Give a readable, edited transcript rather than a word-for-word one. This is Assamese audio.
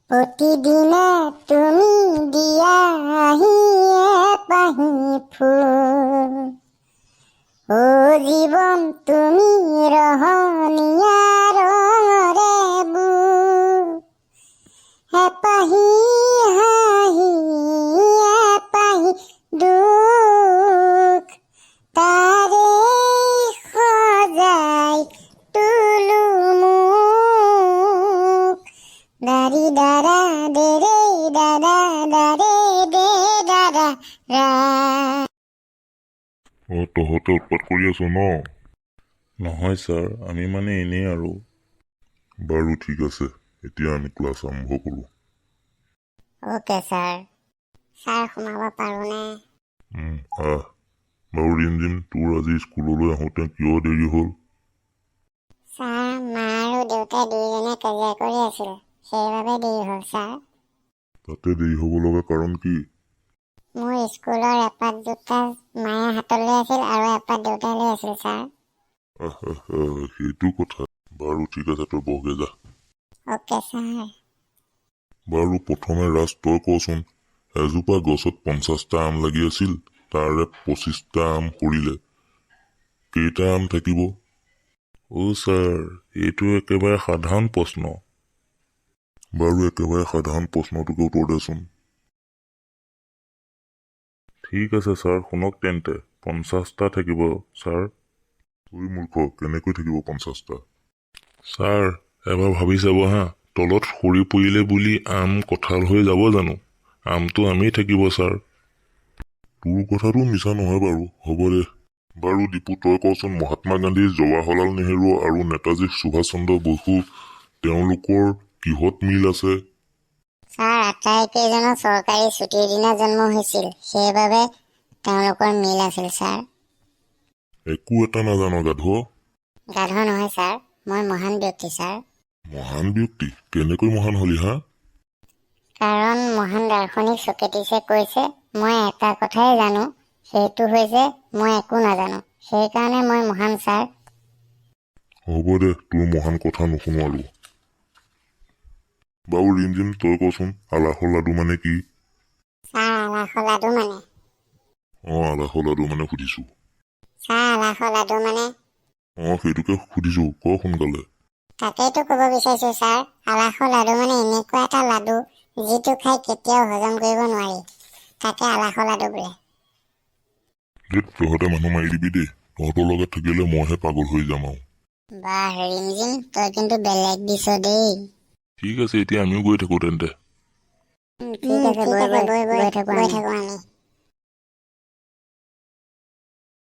প্ৰতিদিনে তুমি দিয়াহি এপাহি ফুল ও জীৱন তুমি ৰহণীয়া ৰঙৰে বুল এপাহি হাঁহি এপাহি দুখ তাৰে সজাই তুলো মোক দাৰি দাৰা দেৰে দাদা দাৰে দে দাদা ৰা। তহঁতে উৎপাত কৰি আছ ন? নহয় ছাৰ, আমি মানে এনেই আৰু। বাৰু ঠিক আছে, এতিয়া আমি ক্লাছ আৰম্ভ কৰোঁ। Okay sir. ছাৰ সোমাব পাৰোঁনে? আহ। বাৰু ৰিমজিম, তোৰ আজি স্কুললৈ আহোঁতে কিয় দেৰি হ'ল? ছাৰ, মা আৰু দেউতাই দুয়োজনে কাজিয়া কৰি আছিল, সেইবাবে দেৰি হ'ল ছাৰ। তাতে দেৰি হ'ব লগা কাৰণ কি? মোৰ স্কুলৰ এপাত জোতা মায়ে হাতত লৈ আছিল আৰু এপাত দেউতাই লৈ আছিল ছাৰ। সেইটো কথা। বাৰু ঠিক আছে, তই বহগে যা। Okay sir. বাৰু প্ৰথমে ৰাজ, তই কচোন, এজোপা গছত 50টা আম লাগি আছিল, তাৰে 25টা আম সৰিলে, কেইটা আম থাকিব? ছাৰ, এইটো একেবাৰে সাধাৰণ প্ৰশ্ন। বাৰু একেবাৰে সাধাৰণ প্ৰশ্নটোকে উত্তৰ দেচোন। ঠিক আছে ছাৰ, শুনক তেন্তে, 50টা থাকিব ছাৰ। ঐ মূৰ্খ, কেনেকৈ থাকিব 50টা? ছাৰ, এবাৰ ভাবি চাব হা, তলত সৰি পৰিলে বুলি আম কঁঠাল হৈ যাব জানো? আমটো আমি থাকিব ছাৰ। তোৰ কথাটো মিছা নহয় বাৰু, হ'ব দে। বাৰু দীপু, তই কচোন, মহাত্মা গান্ধী, জৱাহৰলাল নেহৰু আৰু নেতাজী সুভাষ চন্দ্ৰ বসু, তেওঁলোকৰ কিহত মিল আছে? ছাৰ, আটাইকেইজনৰ চৰকাৰী ছুটিৰ দিনা জন্ম হৈছিল, সেইবাবে তেওঁলোকৰ মিল আছিল ছাৰ। একো এটা নাজান গাধ। গাধ নহয় ছাৰ, মই মহান ব্যক্তি ছাৰ। মহান ব্যক্তি? কেনেকৈ মহান হলি হা? কাৰণ মহান দাৰ্শনিক ছক্ৰেটিছে কৈছে, মই এটা কথাই জানো, সেইটো হৈছে মই একো নাজানো, সেইকাৰণে মই মহান ছাৰ। হ'ব দে, তোৰ মহান কথা নুশুনো আৰু। বাৰু ৰিমজিম, তই কচোন, আলাসৰ লাডু মানে কি? ছাৰ, আলাসৰ লাডু মানে? আলাসৰ লাডু মানে সুধিছো। ছাৰ, আলাসৰ লাডু মানে? সেইটোকে সুধিছো, ক সোনকালে। তাকেইতো ক'ব বিচাৰিছো ছাৰ, আলাসৰ লাডু মানে এনেকুৱা এটা লাডু যিটো খাই কেতিয়াও হজম কৰিব নোৱাৰি, তাকে আলাসৰ লাডু বোলে। তহঁতে মানুহ মাৰি দিবি দেই, তহঁতৰ লগত থাকিলে মইহে পাগল হৈ যাম আৰু। বাহ ৰিমজিম, তই কিন্তু বেলেগ দিছ দেই। ঠিক আছে, এতিয়া আমিও গৈ থাকো তেন্তে। ঠিক আছে, গৈ থাকো আমি।